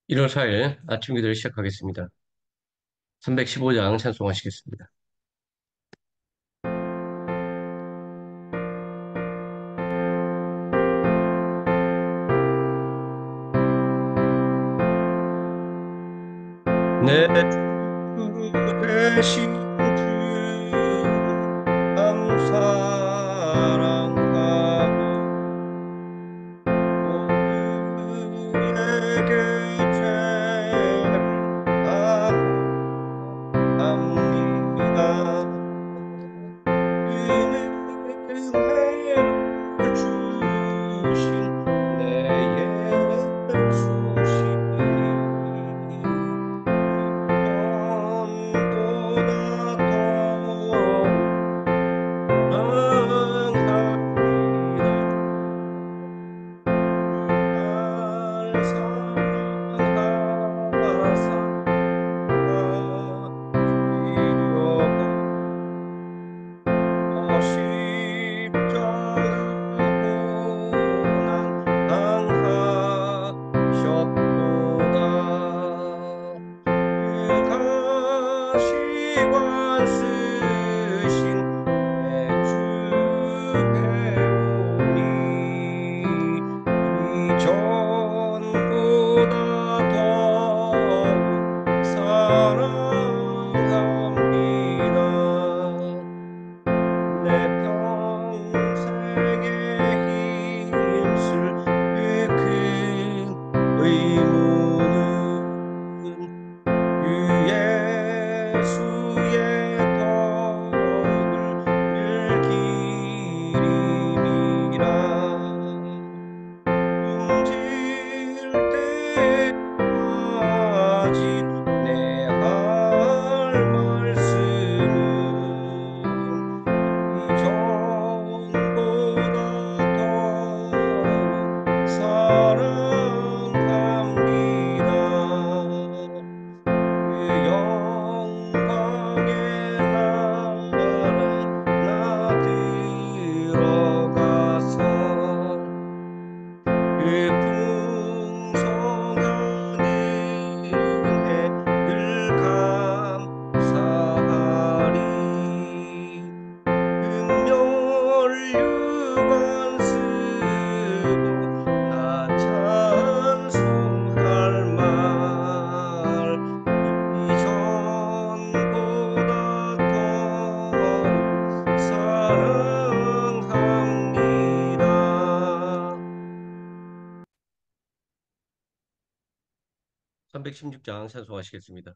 1월 4일 아침 기도를 시작하겠습니다. 315장 찬송하시겠습니다. 내 주 대신 주 감사랑하고 그에게 죄를 하고 합니다. 은혜를 주신 내 예수시니 영보다 더 사랑합니다. 날 사랑하사 십자가 고난 당하셨도다. 그 가시관 쓰신 내 주 배우니 이전보다 더욱 사랑합니다. 내 평생에 힘쓸 그 큰 의무는 주 예수의 덕을 늘 기림이라. 숨질 때까지 내 할 말씀은 이전보다 더욱 사랑합니다. 그 영광의 나라 나 들어가서 그 풍성한 은혜를 감사하리. 금멸유관 쓰고 나 찬송할 말 이전보다 더욱 사랑합니다. 316장 찬송하시겠습니다.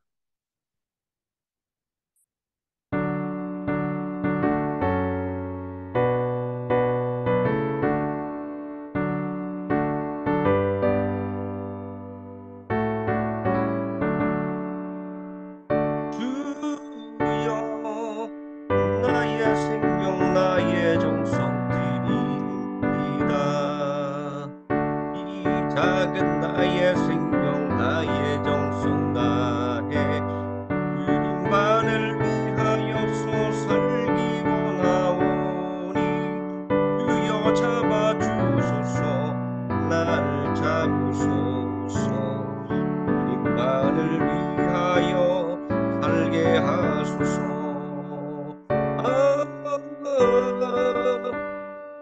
위하여 살게 하소서.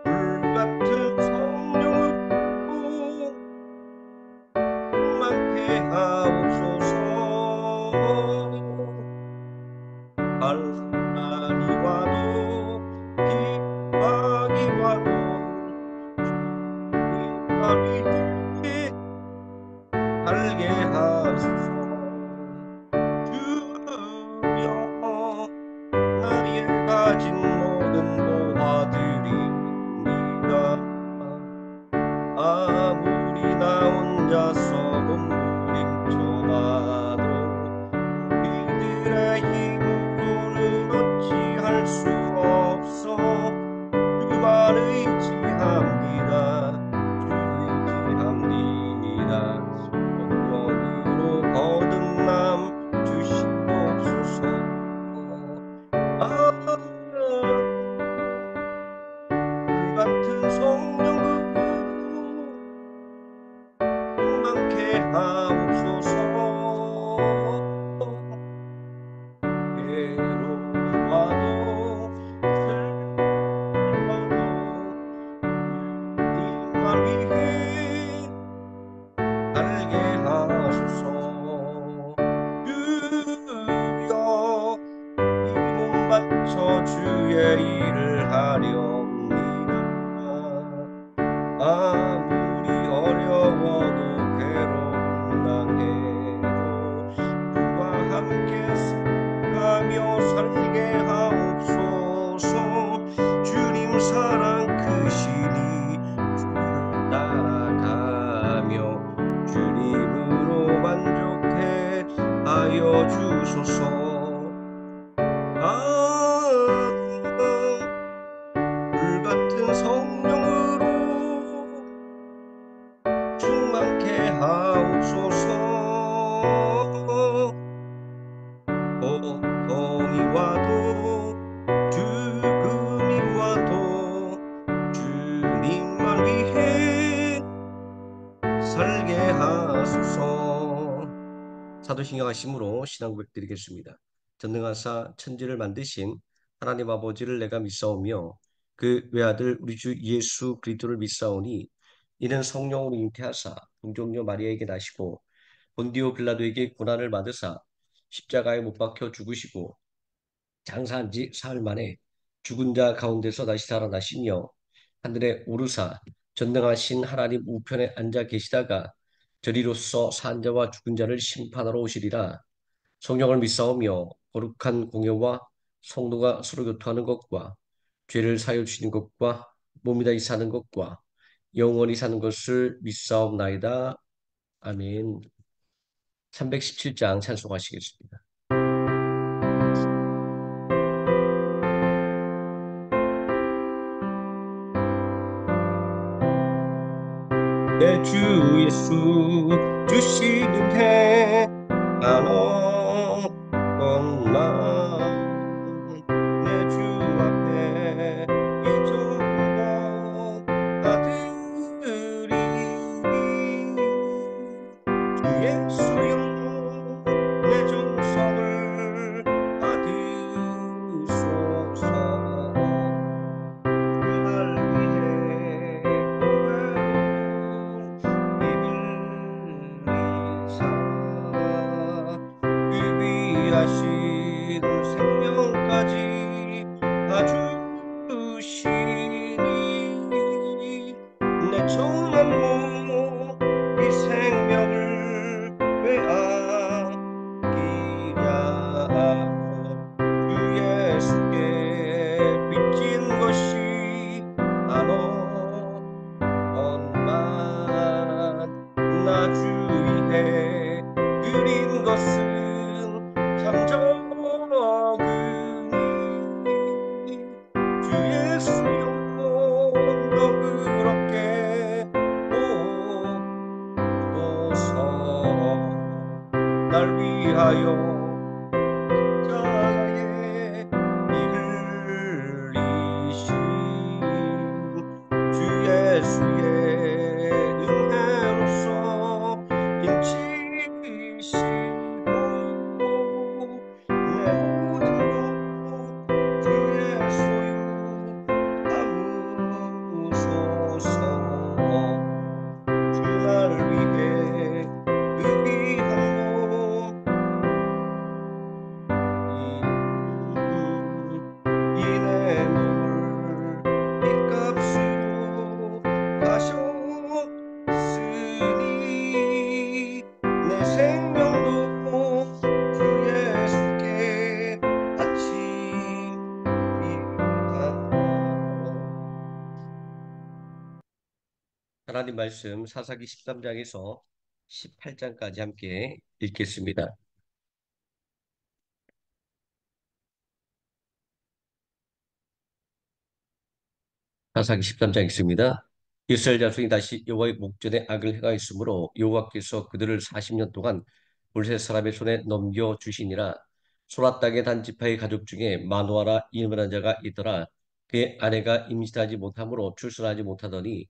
불같은 성령으로 충만케 하옵소서. 환난이 와도 핍박이 와도 주님만 위해 살게 하소서. 주여 나의 가진 모든 보화드립니다. 아무리 나 혼자서 몸부림쳐봐도 우리들의 힘으로는 어찌할 수 없어. 주만 의지합니다. 주 의지합니다. 성령으로 거듭남 주시옵소서. 불같은 성령으로 충만케 하옵소서. 괴로움이 와도 슬픔이 와도 주님만 위해 살게 하소서. 주여 이 몸 바쳐 주의 일을 하렵니다. 아무리 어려워도 괴로움 당해도 주와 함께 살아가며 살게 하옵소서. 주님 사랑 크시니 주를 따라가며 주님으로 만족해 하여 주소서. 불같은 성령으로 충만케 하옵소서. 고통이 와도 죽음이 와도 주님만 위해 살게 하소서. 사도신경 하심으로 신앙 고백드리겠습니다. 전능하사 천지를 만드신 하나님 아버지를 내가 믿사오며 그 외아들 우리 주 예수 그리스도를 믿사오니 이는 성령으로 잉태하사 동정녀 마리아에게 나시고 본디오 빌라도에게 고난을 받으사 십자가에 못 박혀 죽으시고 장사한 지 사흘 만에 죽은 자 가운데서 다시 살아나시며 하늘에 오르사 전능하신 하나님 우편에 앉아 계시다가 저리로서 산 자와 죽은 자를 심판하러 오시리라. 성령을 믿사오며 거룩한 공예와 성도가 서로 교통하는 것과 죄를 사하여 주시는 것과 몸이 다시 사는 것과 영원히 사는 것을 믿사옵나이다. 아멘. 317장 찬송하시겠습니다. 내 주 예수 주시는 해 한없건만 내 주 앞에 이 적은 것다 드리니 주 예수여 내 정성을 받으소서. 그날 위해 그 귀하신 생명까지 다 주시니 내 천한 몸 이 생명을 빼앗기랴. 주 예수께 빚진 것이 한없건만 나 주 위해 드린 것은 참 적으니 주 예수여 더 그렇게 보소서. 날 위하여 십자가에 피 흘리신 주 예수의 은혜로서 인치시고 하나님 말씀 사사기 13장에서 18장까지 함께 읽겠습니다. 사사기 13장 읽습니다. 이스라엘 자손이 다시 여호와의 목전에 악을 행하였으므로 여호와께서 그들을 40년 동안 블레셋 사람의 손에 넘겨 주시니라. 소라 땅의 단 지파의 가족 중에 마노아라 이름하는 자가 있더라. 그의 아내가 임신하지 못하므로 출산하지 못하더니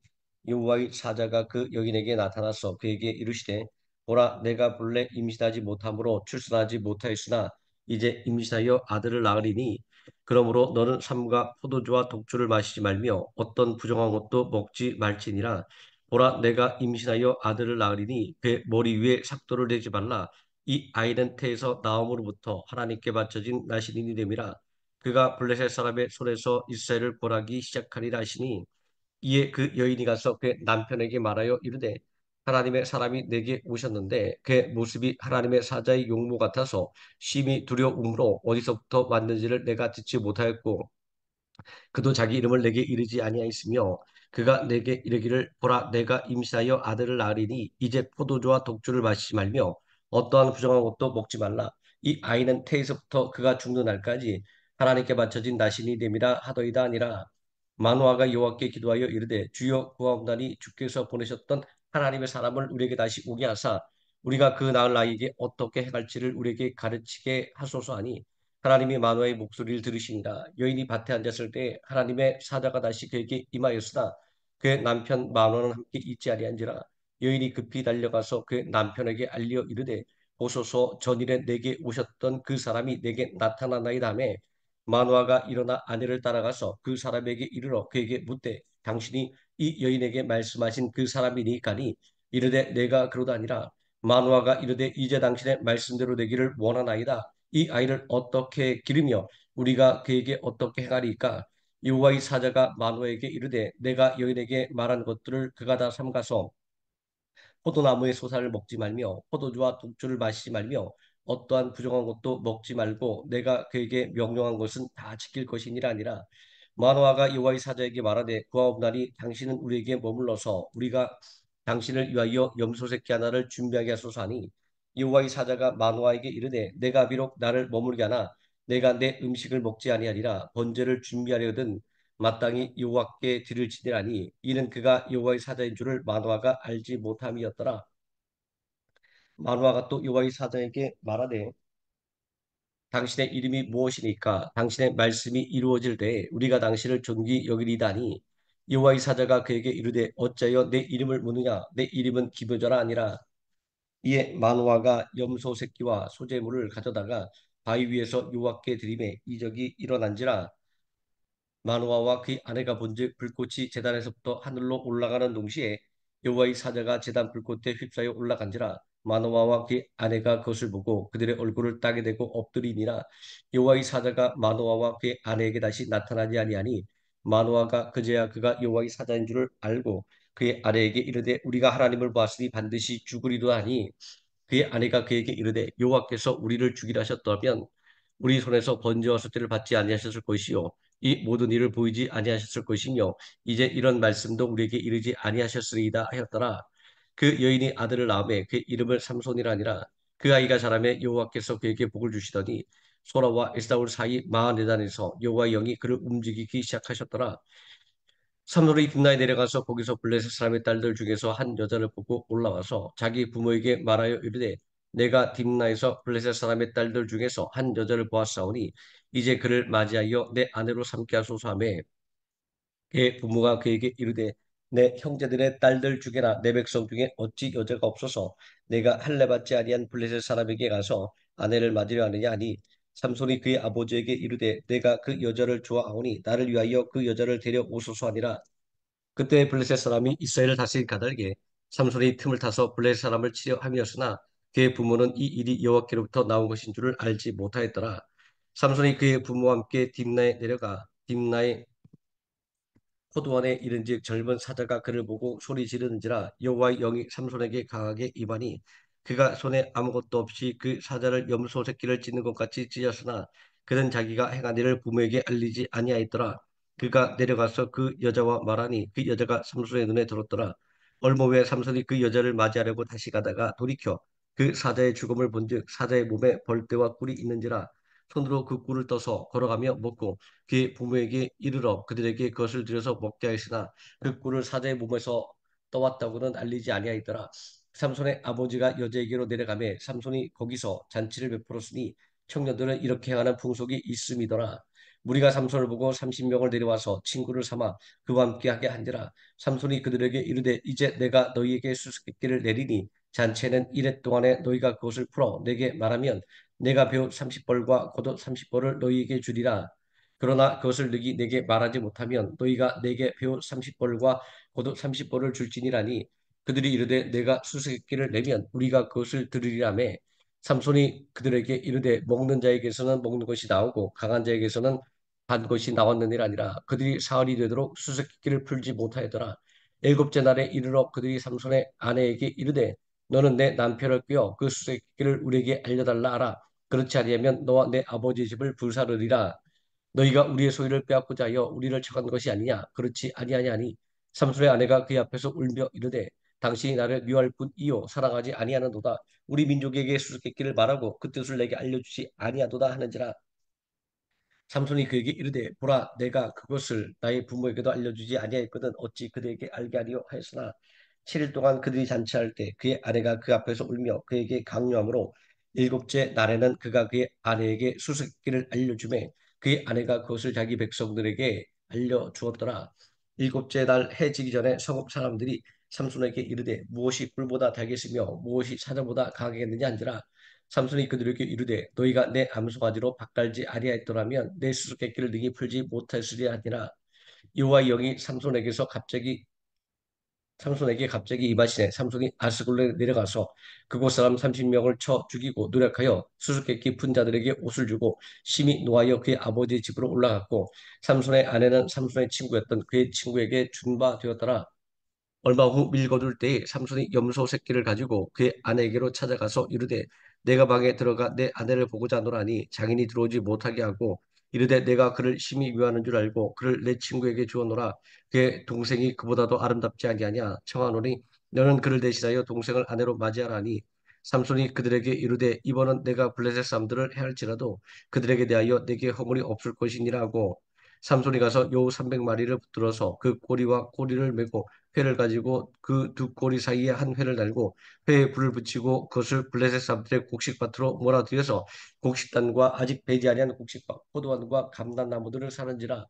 여호와의 사자가 그 여인에게 나타나서 그에게 이르시되 보라 내가 본래 임신하지 못하므로 출산하지 못하였으나 이제 임신하여 아들을 낳으리니 그러므로 너는 삼가 포도주와 독주를 마시지 말며 어떤 부정한 것도 먹지 말지니라. 보라 내가 임신하여 아들을 낳으리니 그의 머리 위에 삭도를 내지 말라. 이 아이는 태에서 나옴으로부터 하나님께 바쳐진 나신인이 됨이라. 그가 블레셋 사람의 손에서 이스라엘을 벌하기 시작하리라 하시니 이에 그 여인이 가서 그의 남편에게 말하여 이르되 하나님의 사람이 내게 오셨는데 그의 모습이 하나님의 사자의 용모 같아서 심히 두려움으로 어디서부터 왔는지를 내가 듣지 못하였고 그도 자기 이름을 내게 이르지 아니하였으며 그가 내게 이르기를 보라 내가 임신하여 아들을 낳으리니 이제 포도주와 독주를 마시지 말며 어떠한 부정한 것도 먹지 말라. 이 아이는 태에서부터 그가 죽는 날까지 하나님께 바쳐진 나신이 됨이라 하더이다 아니라. 마노아가 여호와께 기도하여 이르되 주여 구하옵나니 주께서 보내셨던 하나님의 사람을 우리에게 다시 오게 하사 우리가 그 낳을 아이에게 어떻게 행할지를 우리에게 가르치게 하소서 하니 하나님이 마노아의 목소리를 들으시니라. 여인이 밭에 앉았을 때 하나님의 사자가 다시 그에게 임하였으나 그의 남편 마노아는 함께 있지 아니한지라. 여인이 급히 달려가서 그의 남편에게 알려 이르되 보소서 전일에 내게 오셨던 그 사람이 내게 나타나나이다 하매 마노아가 일어나 아내를 따라가서 그 사람에게 이르러 그에게 묻되 당신이 이 여인에게 말씀하신 그 사람이니까니 이르되 내가 그러다니라. 마노아가 이르되 이제 당신의 말씀대로 되기를 원하나이다. 이 아이를 어떻게 기르며 우리가 그에게 어떻게 행하리까? 여호와의 사자가 마노아에게 이르되 내가 여인에게 말한 것들을 그가 다 삼가서 포도나무의 소사를 먹지 말며 포도주와 독주를 마시지 말며 어떠한 부정한 것도 먹지 말고 내가 그에게 명령한 것은 다 지킬 것이니라 아니라. 마노아가 여호와의 사자에게 말하되 구하옵나니 당신은 우리에게 머물러서 우리가 당신을 위하여 염소 새끼 하나를 준비하게 하소서 하니 여호와의 사자가 마노아에게 이르되 내가 비록 나를 머물게 하나 내가 내 음식을 먹지 아니하리라. 번제를 준비하려든 마땅히 여호와께 드릴지니라니 이는 그가 여호와의 사자인 줄을 마노아가 알지 못함이었더라. 마노아가 또 여호와의 사자에게 말하되 당신의 이름이 무엇이니까 당신의 말씀이 이루어질 때에 우리가 당신을 존귀 여기리다니 여호와의 사자가 그에게 이르되 어찌하여 내 이름을 묻느냐 내 이름은 기브저라 아니라. 이에 마노아가 염소 새끼와 소재물을 가져다가 바위 위에서 여호와께 드리매 이적이 일어난지라. 마노아와 그의 아내가 본즉 불꽃이 제단에서부터 하늘로 올라가는 동시에 여호와의 사자가 제단 불꽃에 휩싸여 올라간지라. 마노아와 그의 아내가 그것을 보고 그들의 얼굴을 땅에 대고 엎드리니라. 여호와의 사자가 마노아와 그의 아내에게 다시 나타나지 아니하니 마노아가 그제야 그가 여호와의 사자인 줄을 알고 그의 아내에게 이르되 우리가 하나님을 보았으니 반드시 죽으리도 하니 그의 아내가 그에게 이르되 여호와께서 우리를 죽이라 하셨다면 우리 손에서 번제와 소제를 받지 아니하셨을 것이요 이 모든 일을 보이지 아니하셨을 것이며 이제 이런 말씀도 우리에게 이르지 아니하셨으리이다 하였더라. 그 여인이 아들을 낳음에 그 이름을 삼손이라 하니라. 그 아이가 자라매 여호와께서 그에게 복을 주시더니 소라와 에스다올 사이 마하네단에서 여호와의 영이 그를 움직이기 시작하셨더라. 삼손이 딥나에 내려가서 거기서 블레셋 사람의 딸들 중에서 한 여자를 보고 올라와서 자기 부모에게 말하여 이르되 내가 딥나에서 블레셋 사람의 딸들 중에서 한 여자를 보았사오니 이제 그를 맞이하여 내 아내로 삼게 하소서 하며 그의 부모가 그에게 이르되 내 형제들의 딸들 중에나 내 백성 중에 어찌 여자가 없어서 내가 할례 받지 아니한 블레셋 사람에게 가서 아내를 맞으려 하느냐 하니 삼손이 그의 아버지에게 이르되 내가 그 여자를 좋아하오니 나를 위하여 그 여자를 데려오소서 하니라. 그때 블레셋 사람이 이스라엘을 다시 가달게 삼손이 틈을 타서 블레셋 사람을 치려 함이었으나 그의 부모는 이 일이 여호와께로부터 나온 것인 줄을 알지 못하였더라. 삼손이 그의 부모와 함께 딥나에 내려가 딥나의 포도원에 이른즉 젊은 사자가 그를 보고 소리 지르는지라. 여호와의 영이 삼손에게 강하게 임하니 그가 손에 아무것도 없이 그 사자를 염소 새끼를 찢는 것 같이 찢었으나 그는 자기가 행한 일을 부모에게 알리지 아니하였더라. 그가 내려가서 그 여자와 말하니 그 여자가 삼손의 눈에 들었더라. 얼마 후에 삼손이 그 여자를 맞이하려고 다시 가다가 돌이켜 그 사자의 죽음을 본즉 사자의 몸에 벌떼와 꿀이 있는지라 손으로 그 꿀을 떠서 걸어가며 먹고 그의 부모에게 이르러 그들에게 그것을 들여서 먹게 하였으나 그 꿀을 사자의 몸에서 떠왔다고는 알리지 아니하였더라. 삼손의 아버지가 여자에게로 내려가매 삼손이 거기서 잔치를 베풀었으니 청년들은 이렇게 하는 풍속이 있음이더라. 무리가 삼손을 보고 30명을 내려와서 친구를 삼아 그와 함께 하게 한지라. 삼손이 그들에게 이르되 이제 내가 너희에게 수수께끼를 내리니 잔치에는 이래 동안에 너희가 그것을 풀어 내게 말하면 내가 배운 30벌과 겉옷 30벌을 너희에게 주리라. 그러나 그것을 너희 내게 말하지 못하면 너희가 내게 배운 30벌과 겉옷 30벌을 줄지니라니. 그들이 이르되 내가 수수께끼를 내면 우리가 그것을 들으리라매. 삼손이 그들에게 이르되 먹는 자에게서는 먹는 것이 나오고 강한 자에게서는 한 것이 나왔느니라 아니라. 그들이 사흘이 되도록 수수께끼를 풀지 못하였더라. 일곱째 날에 이르러 그들이 삼손의 아내에게 이르되 너는 내 남편을 꿰어 그 수수께끼를 우리에게 알려달라 하라. 그렇지 아니하면 너와 내 아버지 집을 불사르리라. 너희가 우리의 소유를 빼앗고자 하여 우리를 쳐간 것이 아니냐. 그렇지 아니하냐니. 삼손의 아내가 그의 앞에서 울며 이르되 당신이 나를 미워할 뿐이요 사랑하지 아니하는도다. 우리 민족에게 수수께끼를 말하고 그 뜻을 내게 알려주지 아니하도다 하는지라. 삼손이 그에게 이르되 보라 내가 그것을 나의 부모에게도 알려주지 아니하였거든 어찌 그들에게 알게 하리요 하였으나 7일 동안 그들이 잔치할 때 그의 아내가 그 앞에서 울며 그에게 강요하므로 일곱째 날에는 그가 그의 아내에게 수수께끼를 알려주매 그의 아내가 그것을 자기 백성들에게 알려주었더라. 일곱째 날 해 지기 전에 성읍 사람들이 삼손에게 이르되 무엇이 꿀보다 달겠으며 무엇이 사자보다 강하겠느냐 한지라. 삼손이 그들에게 이르되 너희가 내 암소가지로 밭갈지 아니하였더라면 내 수수께끼를 능히 풀지 못하였으리라 하니라. 여호와의 영이 삼손에게 갑자기 임하시네. 삼손이 아스글론에 내려가서 그곳 사람 30명을 쳐 죽이고 노력하여 수수께끼 푼 자들에게 옷을 주고 심히 노하여 그의 아버지의 집으로 올라갔고 삼손의 아내는 삼손의 친구였던 그의 친구에게 준 바 되었더라. 얼마 후 밀거둘 때에 삼손이 염소 새끼를 가지고 그의 아내에게로 찾아가서 이르되 내가 방에 들어가 내 아내를 보고자 하노라니 장인이 들어오지 못하게 하고 이르되 내가 그를 심히 미워하는 줄 알고 그를 내 친구에게 주었노라. 그의 동생이 그보다도 아름답지 아니하냐 청하노니 너는 그를 대신하여 동생을 아내로 맞이하라니. 삼손이 그들에게 이르되 이번은 내가 블레셋 사람들을 해할지라도 그들에게 대하여 내게 허물이 없을 것이니라 하고 삼손이 가서 여우 300마리를 붙들어서 그 꼬리와 꼬리를 메고 회를 가지고 그 두 꼬리 사이에 한 회를 달고 회에 불을 붙이고 그것을 블레셋 사람들의 곡식밭으로 몰아들여서 곡식단과 아직 배지 아니한 곡식밭 포도원과 감람나무들을 사는지라.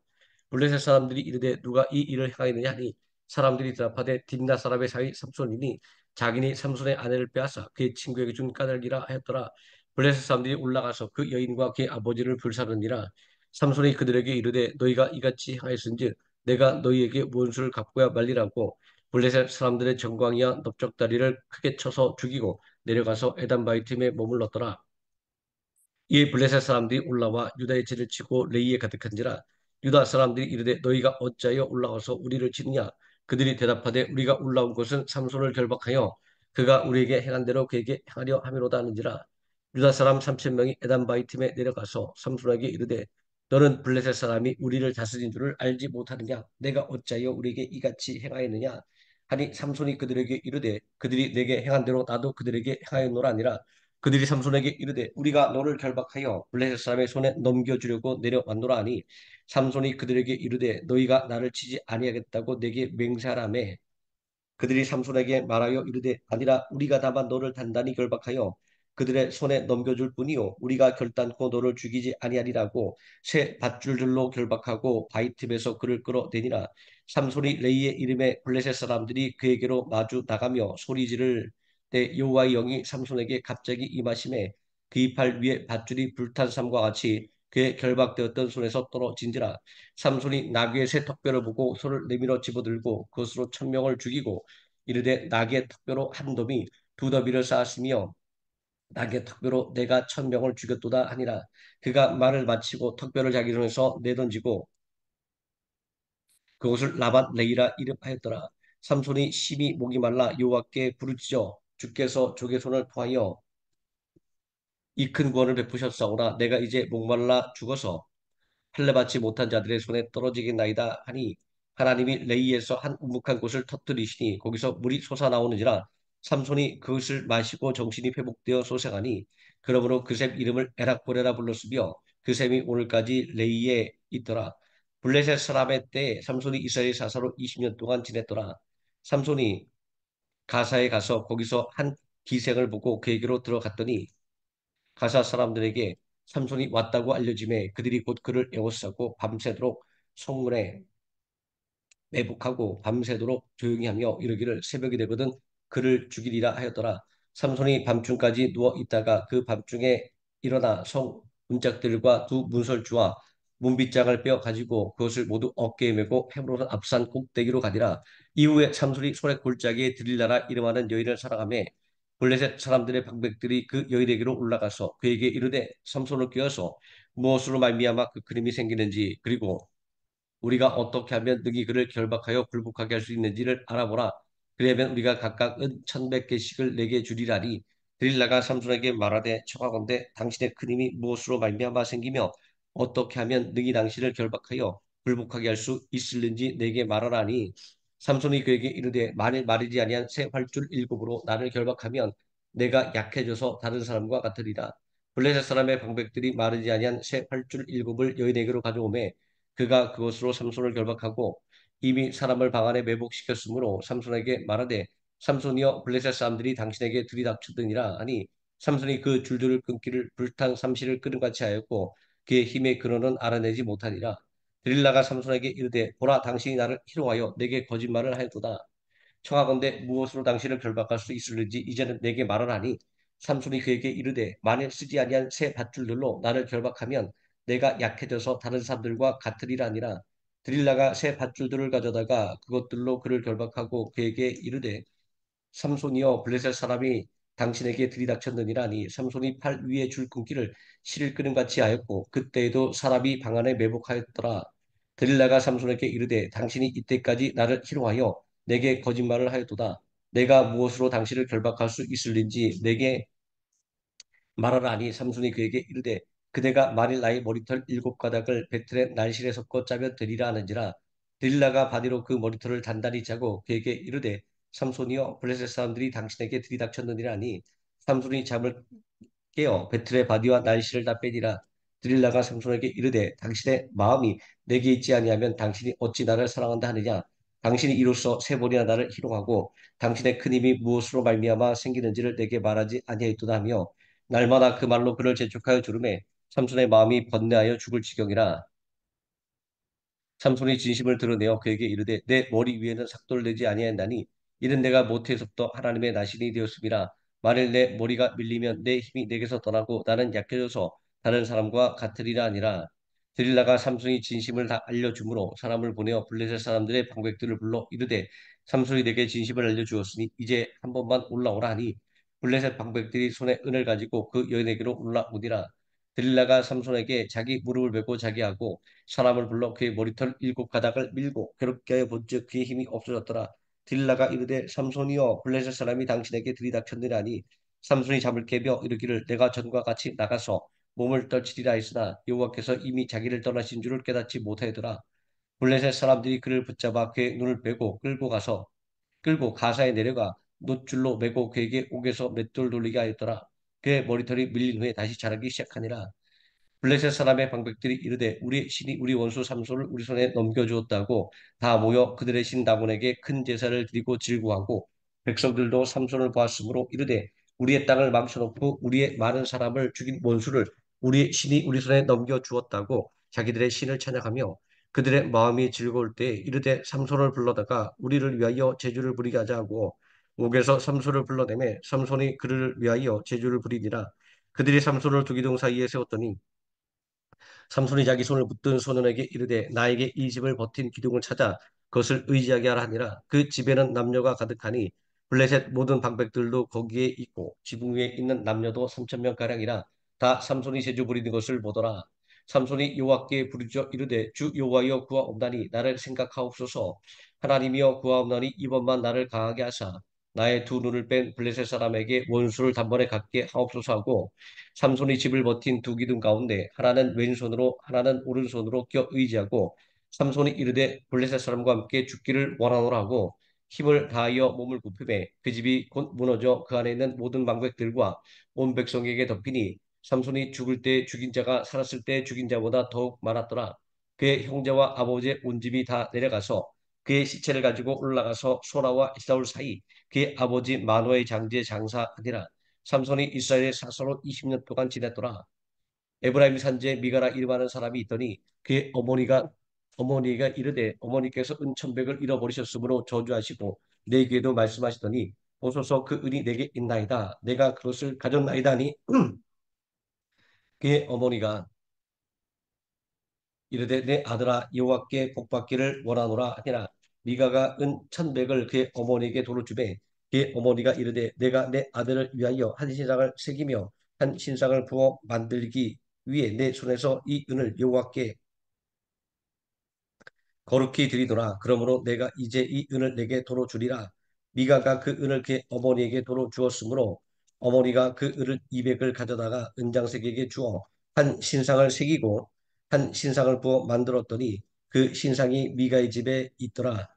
블레셋 사람들이 이르되 누가 이 일을 행하였느냐 하니 사람들이 대답하되 딥나 사람의 사위 삼손이니 자기니 삼손의 아내를 빼앗아 그의 친구에게 준 까닭이라 하였더라. 블레셋 사람들이 올라가서 그 여인과 그의 아버지를 불사르니라. 삼손이 그들에게 이르되 너희가 이같이 행하였은즉 내가 너희에게 원수를 갚고야 말리라고 블레셋 사람들의 정광이와 넓적다리를 크게 쳐서 죽이고 내려가서 에단바이팀에 머물렀더라. 이에 블레셋 사람들이 올라와 유다의 진을 치고 레이에 가득한지라. 유다 사람들이 이르되 너희가 어찌하여 올라와서 우리를 치느냐. 그들이 대답하되 우리가 올라온 것은 삼손을 결박하여 그가 우리에게 행한 대로 그에게 행하려 함이로다 하는지라. 유다 사람 3,000명이 에단바이팀에 내려가서 삼손에게 이르되 너는 블레셋 사람이 우리를 다스린 줄을 알지 못하느냐. 내가 어찌하여 우리에게 이같이 행하였느냐 하니 삼손이 그들에게 이르되 그들이 내게 행한 대로 나도 그들에게 행하였노라 아니라. 그들이 삼손에게 이르되 우리가 너를 결박하여 블레셋 사람의 손에 넘겨주려고 내려왔노라 하니 삼손이 그들에게 이르되 너희가 나를 치지 아니하겠다고 내게 맹세하라매. 그들이 삼손에게 말하여 이르되 아니라 우리가 다만 너를 단단히 결박하여 그들의 손에 넘겨줄 뿐이요 우리가 결단코 너를 죽이지 아니하리라고 새 밧줄들로 결박하고 바위틈에서 그를 끌어내니라. 삼손이 레이의 이름에 블레셋 사람들이 그에게로 마주 나가며 소리 지를 때 여호와의 영이 삼손에게 갑자기 임하심에 그의 팔 위에 밧줄이 불탄 삼과 같이 그의 결박되었던 손에서 떨어진지라. 삼손이 나귀의 새 턱뼈를 보고 손을 내밀어 집어들고 그것으로 1,000명을 죽이고 이르되 나귀의 턱뼈로 한 더미 두 더미를 쌓았으며 나귀의 턱뼈로 내가 1,000명을 죽였도다 하니라. 그가 말을 마치고 턱뼈를 자기 손에서 내던지고 그것을 라반 레이라 이름하였더라. 삼손이 심히 목이 말라 여호와께 부르짖어 주께서 족의 손을 토하여 이 큰 구원을 베푸셨사오나 내가 이제 목말라 죽어서 할례받지 못한 자들의 손에 떨어지겠나이다 하니 하나님이 레이에서 한 우묵한 곳을 터뜨리시니 거기서 물이 솟아나오는지라 삼손이 그것을 마시고 정신이 회복되어 소생하니 그러므로 그 샘 이름을 에락보레라 불렀으며 그 샘이 오늘까지 레이에 있더라. 블레셋 사람의 때에 삼손이 이스라엘 사사로 20년 동안 지냈더라. 삼손이 가사에 가서 거기서 한 기생을 보고 그에게로 들어갔더니 가사 사람들에게 삼손이 왔다고 알려짐에 그들이 곧 그를 에워싸고 밤새도록 성문에 매복하고 밤새도록 조용히 하며 이르기를 새벽이 되거든 그를 죽이리라 하였더라. 삼손이 밤중까지 누워 있다가 그 밤중에 일어나 성 문짝들과 두 문설주와 문빗장을 빼어 가지고 그것을 모두 어깨에 메고 헤브론 앞산 꼭대기로 가니라. 이후에 삼손이 손에 골짜기에 들릴라라 이름하는 여인을 사랑하며 블레셋 사람들의 방백들이 그 여인에게로 올라가서 그에게 이르되 삼손을 꿰어서 무엇으로 말미암아 그 그림이 생기는지 그리고 우리가 어떻게 하면 능히 그를 결박하여 굴복하게 할 수 있는지를 알아보라. 그러면 우리가 각각 은 1,100개씩을 내게 주리라니. 드릴라가 삼손에게 말하되 청하건대 당신의 큰 힘이 무엇으로 말미암아 생기며 어떻게 하면 능히 당신을 결박하여 굴복하게 할 수 있을는지 내게 말하라니. 삼손이 그에게 이르되 만일 마르지 아니한 새 활줄 7으로 나를 결박하면 내가 약해져서 다른 사람과 같으리라. 블레셋 사람의 방백들이 마르지 아니한 새 활줄 7을 여인에게로 가져오매 그가 그것으로 삼손을 결박하고 이미 사람을 방 안에 매복시켰으므로 삼손에게 말하되 삼손이여 블레셋 사람들이 당신에게 들이닥쳤더니라 하니 삼손이 그 줄들을 끊기를 불탄 삼시를 끄는 같이 하였고 그의 힘의 근원은 알아내지 못하니라. 드릴라가 삼손에게 이르되 보라 당신이 나를 희롱하여 내게 거짓말을 하였도다. 청하건대 무엇으로 당신을 결박할 수 있을는지 이제는 내게 말하라니. 삼손이 그에게 이르되 만일 쓰지 아니한 새 밧줄들로 나를 결박하면 내가 약해져서 다른 사람들과 같으리라 아니라. 드릴라가 새 밧줄들을 가져다가 그것들로 그를 결박하고 그에게 이르되 삼손이여 블레셋 사람이 당신에게 들이닥쳤느니라니. 삼손이 팔 위에 줄 끊기를 실을 끄는 같이 하였고 그때에도 사람이 방 안에 매복하였더라. 드릴라가 삼손에게 이르되 당신이 이때까지 나를 희롱하여 내게 거짓말을 하였도다. 내가 무엇으로 당신을 결박할 수 있을는지 내게 말하라니. 삼손이 그에게 이르되 그대가 만일 나의 머리털 7가닥을 배틀의 날실에 섞어 짜면 되리라 하는지라. 딜라가 바디로 그 머리털을 단단히 짜고 그에게 이르되 삼손이여 블레셋 사람들이 당신에게 들이닥쳤느니라니. 삼손이 잠을 깨어 배틀의 바디와 날실을 다 빼니라. 드릴라가 삼손에게 이르되 당신의 마음이 내게 있지 아니하면 당신이 어찌 나를 사랑한다 하느냐. 당신이 이로써 세 번이나 나를 희롱하고 당신의 큰 힘이 무엇으로 말미암아 생기는지를 내게 말하지 아니하였도다 하며 날마다 그 말로 그를 재촉하여 주름에 삼손의 마음이 번뇌하여 죽을 지경이라. 삼손이 진심을 드러내어 그에게 이르되 내 머리 위에는 삭도를 내지 아니하였나니 이는 내가 모태에서부터 하나님의 나신이 되었음이라. 만일 내 머리가 밀리면 내 힘이 내게서 떠나고 나는 약해져서 다른 사람과 같으리라 아니라. 드릴라가 삼손이 진심을 다 알려주므로 사람을 보내어 블레셋 사람들의 방백들을 불러 이르되 삼손이 내게 진심을 알려주었으니 이제 한 번만 올라오라 하니 블레셋 방백들이 손에 은을 가지고 그 여인에게로 올라오니라. 드릴라가 삼손에게 자기 무릎을 베고 자기하고 사람을 불러 그의 머리털 7가닥을 밀고 괴롭게 하여 본즉 그의 힘이 없어졌더라. 딜라가 이르되 삼손이여 블레셋 사람이 당신에게 들이닥쳤느라니. 삼손이 잠을 깨며 이르기를 내가 전과 같이 나가서 몸을 떨치리라 했으나 여호와께서 이미 자기를 떠나신 줄을 깨닫지 못하였더라. 블레셋 사람들이 그를 붙잡아 그의 눈을 빼고 끌고 가사에 내려가 놋줄로 매고 그에게 옥에서 맷돌 돌리게 하였더라. 그의 머리털이 밀린 후에 다시 자라기 시작하니라. 블레셋 사람의 방백들이 이르되 우리 신이 우리 원수 삼손을 우리 손에 넘겨주었다고 다 모여 그들의 신 다곤에게 큰 제사를 드리고 즐거워하고 백성들도 삼손을 보았으므로 이르되 우리의 땅을 망쳐놓고 우리의 많은 사람을 죽인 원수를 우리 신이 우리 손에 넘겨주었다고 자기들의 신을 찬양하며 그들의 마음이 즐거울 때 이르되 삼손을 불러다가 우리를 위하여 제주를 부리게 하자 하고 옥에서 삼손을 불러내매 삼손이 그를 위하여 제주를 부리니라. 그들이 삼손을 두 기둥 사이에 세웠더니 삼손이 자기 손을 붙든 소년에게 이르되 나에게 이 집을 버틴 기둥을 찾아 그것을 의지하게 하라 하니라. 그 집에는 남녀가 가득하니 블레셋 모든 방백들도 거기에 있고 지붕 위에 있는 남녀도 3,000명가량이라. 다 삼손이 제주 부리는 것을 보더라. 삼손이 여호와께 부르짖어 이르되 주 여호와여 구하옵나니 나를 생각하옵소서. 하나님이여 구하옵나니 이번만 나를 강하게 하사 나의 두 눈을 뺀 블레셋 사람에게 원수를 단번에 갖게 하옵소서 하고 삼손이 집을 버틴 두 기둥 가운데 하나는 왼손으로 하나는 오른손으로 껴 의지하고 삼손이 이르되 블레셋 사람과 함께 죽기를 원하노라 하고 힘을 다하여 몸을 굽히매 그 집이 곧 무너져 그 안에 있는 모든 망백들과 온 백성에게 덮이니 삼손이 죽을 때 죽인 자가 살았을 때 죽인 자보다 더욱 많았더라. 그의 형제와 아버지의 온 집이 다 내려가서 그의 시체를 가지고 올라가서 소라와 에사울 사이 그의 아버지 마노의 장지에 장사하니라. 삼손이 이스라엘의 사서로 20년 동안 지냈더라. 에브라임 산지에 미가라 이름하는 사람이 있더니 그의 어머니가 이르되 어머니께서 은 천백을 잃어버리셨으므로 저주하시고 내게도 말씀하시더니 보소서 그 은이 내게 있나이다 내가 그것을 가졌나이다 하니 그의 어머니가 이르되 내 아들아 여호와께 복받기를 원하노라 하니라. 미가가 은 천백을 그의 어머니에게 도로 주매 그의 어머니가 이르되 내가 내 아들을 위하여 한 신상을 새기며 한 신상을 부어 만들기 위해 내 손에서 이 은을 여호와께 거룩히 드리노라. 그러므로 내가 이제 이 은을 내게 도로 주리라. 미가가 그 은을 그의 어머니에게 도로 주었으므로 어머니가 그 은을 200을 가져다가 은장색에게 주어 한 신상을 새기고 한 신상을 부어 만들었더니 그 신상이 미가의 집에 있더라.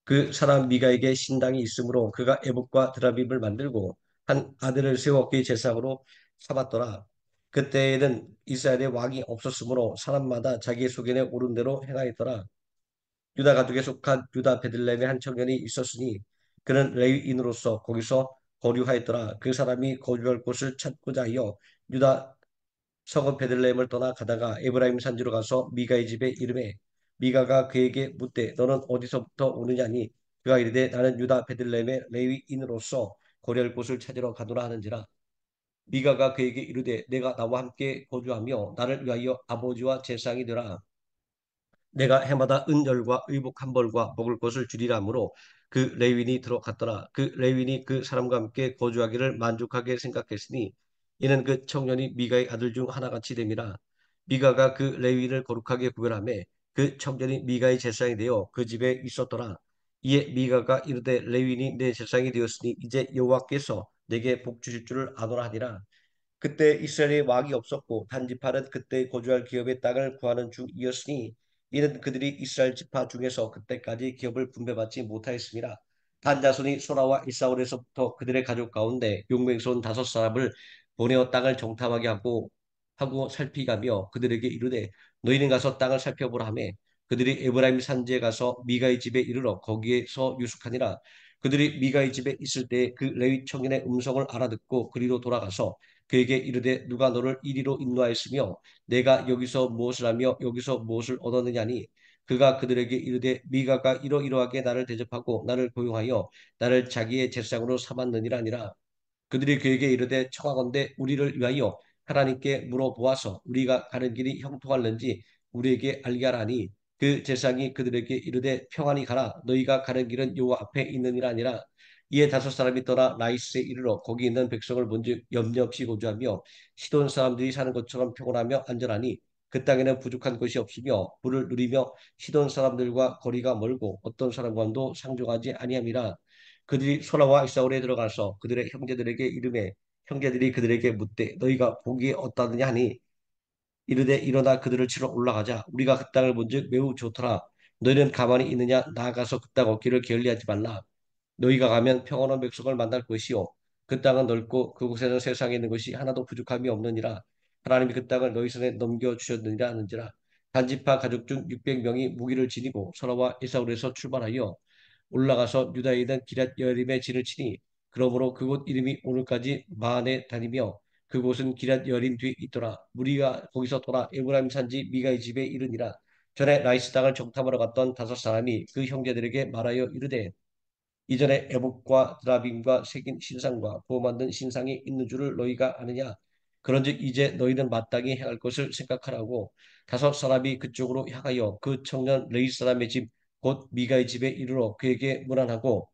그 사람 미가에게 신당이 있으므로 그가 에봇과 드라빔을 만들고 한 아들을 세워 그의 제사장으로 삼았더라. 그때에는 이스라엘에 왕이 없었으므로 사람마다 자기의 소견에 오른 대로 행하였더라. 유다 가족에 속한 유다 베들레헴의 한 청년이 있었으니 그는 레위인으로서 거기서 거류하였더라. 그 사람이 거주할 곳을 찾고자 하여 유다 성읍 베들레헴을 떠나 가다가 에브라임 산지로 가서 미가의 집에 이르매 미가가 그에게 묻되 너는 어디서부터 오느냐니 그가 이르되 나는 유다 베들레헴의 레위인으로서 거류할 곳을 찾으러 가노라 하는지라. 미가가 그에게 이르되 내가 나와 함께 거주하며 나를 위하여 아버지와 제사장이 되라. 내가 해마다 은열과 의복 한 벌과 먹을 것을 주리라 하므로 그 레윈이 들어갔더라. 그 레윈이 그 사람과 함께 거주하기를 만족하게 생각했으니 이는 그 청년이 미가의 아들 중 하나같이 됨이라. 미가가 그 레윈을 거룩하게 구별하며 그 청년이 미가의 제사장이 되어 그 집에 있었더라. 이에 미가가 이르되 레윈이 내 제사장이 되었으니 이제 여호와께서 내게 복 주실 줄을 아노라 하니라. 그때 이스라엘에 왕이 없었고 단 지파는 그때 거주할 기업의 땅을 구하는 중이었으니 이는 그들이 이스라엘 지파 중에서 그때까지 기업을 분배받지 못하였습니다. 단 자손이 소라와 이사울에서부터 그들의 가족 가운데 용맹스러운 5사람을 보내어 땅을 정탐하게 하고 살피가며 그들에게 이르되 너희는 가서 땅을 살펴보라 하며 그들이 에브라임 산지에 가서 미가의 집에 이르러 거기에서 유숙하니라. 그들이 미가의 집에 있을 때 그 레위 청년의 음성을 알아듣고 그리로 돌아가서 그에게 이르되 누가 너를 이리로 인도하였으며 내가 여기서 무엇을 하며 여기서 무엇을 얻었느냐니 그가 그들에게 이르되 미가가 이러이러하게 나를 대접하고 나를 고용하여 나를 자기의 제사장으로 삼았느니라 아니라. 그들이 그에게 이르되 청하건대 우리를 위하여 하나님께 물어보아서 우리가 가는 길이 형통할는지 우리에게 알게 하라니 그 제사장이 그들에게 이르되 평안히 가라 너희가 가는 길은 여호와 앞에 있느니라 아니라. 이에 5사람이 떠나 라이스에 이르러 거기 있는 백성을 본즉 염려 없이 거주하며 시돈 사람들이 사는 것처럼 평온하며 안전하니 그 땅에는 부족한 것이 없으며 물을 누리며 시돈 사람들과 거리가 멀고 어떤 사람과도 상종하지 아니함이라. 그들이 소라와 에사울에 들어가서 그들의 형제들에게 이르매 형제들이 그들에게 묻되 너희가 보기에 어떠느냐 하니 이르되 일어나 그들을 치러 올라가자 우리가 그 땅을 본즉 매우 좋더라. 너희는 가만히 있느냐 나아가서 그 땅 얻기를 게을리하지 말라. 너희가 가면 평안한 백성을 만날 것이요 그 땅은 넓고 그곳에는 세상에 있는 것이 하나도 부족함이 없느니라. 하나님이 그 땅을 너희 손에 넘겨 주셨느니라 하는지라. 단지파 가족 중 600명이 무기를 지니고 소라와 에사울에서 출발하여 올라가서 유다에 있는 기럇 여림에 진을 치니 그러므로 그곳 이름이 오늘까지 마한에 다니며 그곳은 기럇 여림 뒤에 있더라. 무리가 거기서 돌아 에브라임 산지 미가의 집에 이르니라. 전에 라이스 땅을 정탐하러 갔던 5사람이 그 형제들에게 말하여 이르되 이전에 에봇과 드라빔과 새긴 신상과 부어 만든 신상이 있는 줄을 너희가 아느냐? 그런즉 이제 너희는 마땅히 행할 것을 생각하라고 5사람이 그쪽으로 향하여 그 청년 레이 사람의 집 곧 미가의 집에 이르러 그에게 문안하고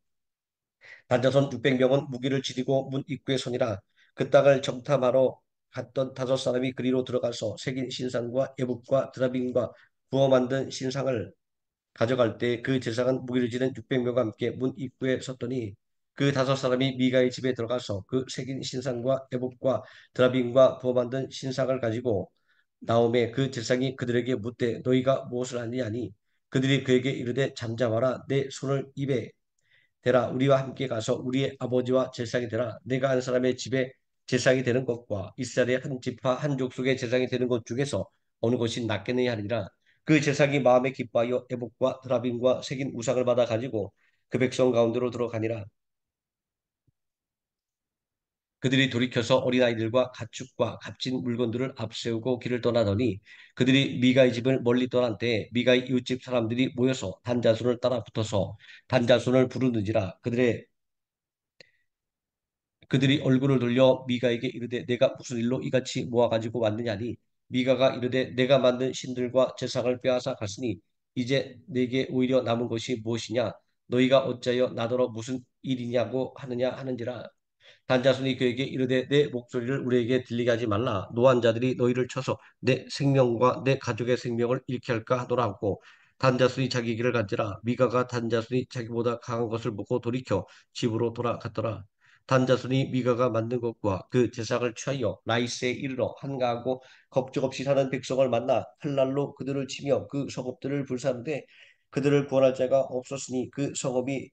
단자손 600명은 무기를 지니고 문 입구에 서니라. 그 땅을 정탐하러 갔던 5사람이 그리로 들어가서 새긴 신상과 에봇과 드라빔과 부어 만든 신상을 가져갈 때 그 제사장은 무기를 지닌 600명과 함께 문 입구에 섰더니 그 5사람이 미가의 집에 들어가서 그 새긴 신상과 에봇과 드라빔과 부어 만든 신상을 가지고 나오매 그 제사장이 그들에게 묻되 너희가 무엇을 하느냐니 그들이 그에게 이르되 잠잠하라. 내 손을 입에 대라. 우리와 함께 가서 우리의 아버지와 제사장이 되라. 내가 한 사람의 집에 제사장이 되는 것과 이스라엘의 한 지파 한 족속의 제사장이 되는 것 중에서 어느 것이 낫겠느냐 하니라. 그 제사장이 마음에 기뻐하여 에봇과 드라빔과 새긴 우상을 받아 가지고 그 백성 가운데로 들어가니라. 그들이 돌이켜서 어린아이들과 가축과 값진 물건들을 앞세우고 길을 떠나더니 그들이 미가의 집을 멀리 떠난 때에 미가의 이웃집 사람들이 모여서 단자손을 따라 붙어서 단자손을 부르는지라. 그들이 얼굴을 돌려 미가에게 이르되 내가 무슨 일로 이같이 모아가지고 왔느냐니 미가가 이르되 내가 만든 신들과 제사장을 빼앗아 갔으니 이제 내게 오히려 남은 것이 무엇이냐 너희가 어찌하여 나더러 무슨 일이냐고 하느냐 하는지라. 단자손이 그에게 이르되 내 목소리를 우리에게 들리게 하지 말라. 노한 자들이 너희를 쳐서 내 생명과 내 가족의 생명을 잃게 할까 하노라 하고 단자손이 자기 길을 간지라. 미가가 단자손이 자기보다 강한 것을 보고 돌이켜 집으로 돌아갔더라. 단자손이 미가가 만든 것과 그 제사를 취하여 라이스에 이르러 한가하고 걱정 없이 사는 백성을 만나 칼날로 그들을 치며 그 성읍들을 불사르되 그들을 구원할 자가 없었으니 그 성읍이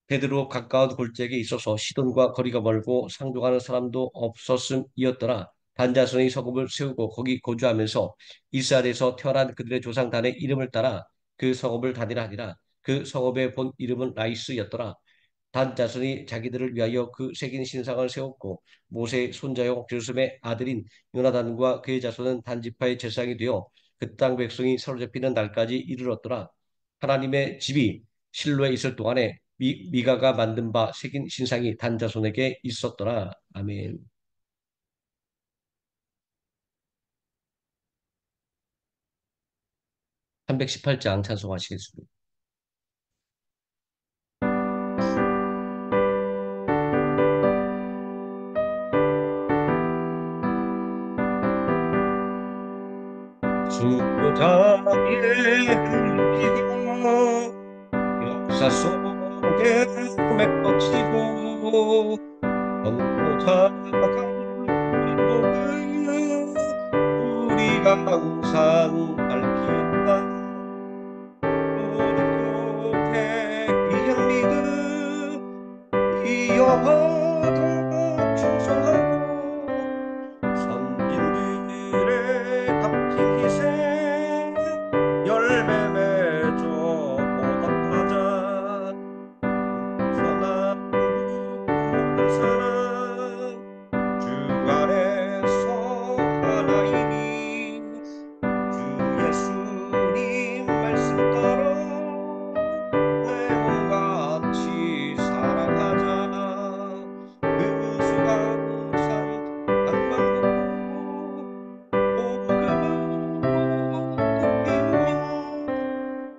베드로 가까운 골짜기에 있어서 시돈과 거리가 멀고 상종하는 사람도 없었음이었더라. 단자손이 성읍을 세우고 거기 거주하면서 이스라엘에서 태어난 그들의 조상 단의 이름을 따라 그 성읍을 다니라 하니라. 그 성읍의 본 이름은 라이스였더라. 단 자손이 자기들을 위하여 그 새긴 신상을 세웠고 모세의 손자요 ger솜의 아들인 요나단과 그의 자손은 단지파의 제사장이 되어 그 땅 백성이 사로잡히는 날까지 이르렀더라. 하나님의 집이 실로에 있을 동안에 미가가 만든 바 새긴 신상이 단 자손에게 있었더라. 아멘. 318장 찬송하시겠습니다. 수장의 비가 역사 속에 맺어지고 전도자가 믿음을 우리가 항상 밝힌다. 우리 곁에 귀한 믿음 이어받아 충성하고 선진들의 값진 희생 열매 맺어 보답하자. 선한 모든 사람 주 안에서 하나이니 주 예수님 말씀 따라 내 몸같이 살아가자. 그 수강산 방망고 복음으로 꽃 피우며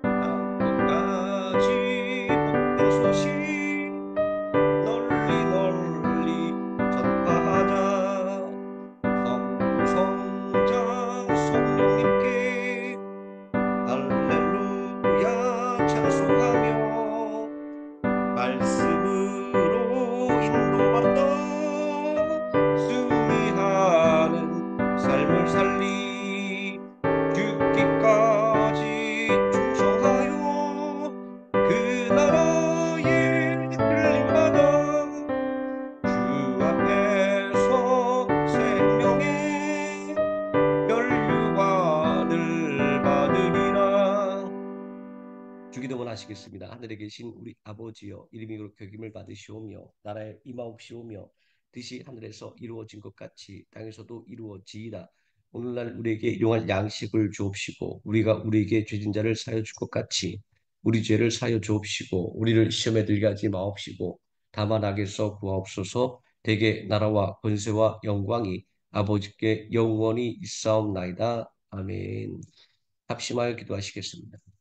땅끝까지 복된 소식 널리 널리 전파하자. 성부 성자 성령님께 할렐루야 찬송하며 말씀으로 인도받아 승리하는 삶을 살리 죽기까지 충성하여 그 나라에 들림받아 주 앞에서 생명의 면류관을 받으리라. 주기도문 하시겠습니다. 하늘에 계신 우리 아버지여 이름이 그렇게 여김을 받으시오며 나라의 임하옵시오며 뜻이 하늘에서 이루어진 것 같이 땅에서도 이루어지이다. 오늘날 우리에게 일용할 양식을 주옵시고 우리가 우리에게 죄진 자를 사여 줄 것 같이 우리 죄를 사여 주옵시고 우리를 시험에 들게 하지 마옵시고 다만 악에서 구하옵소서. 대개 나라와 권세와 영광이 아버지께 영원히 있사옵나이다. 아멘. 합심하여 기도하시겠습니다.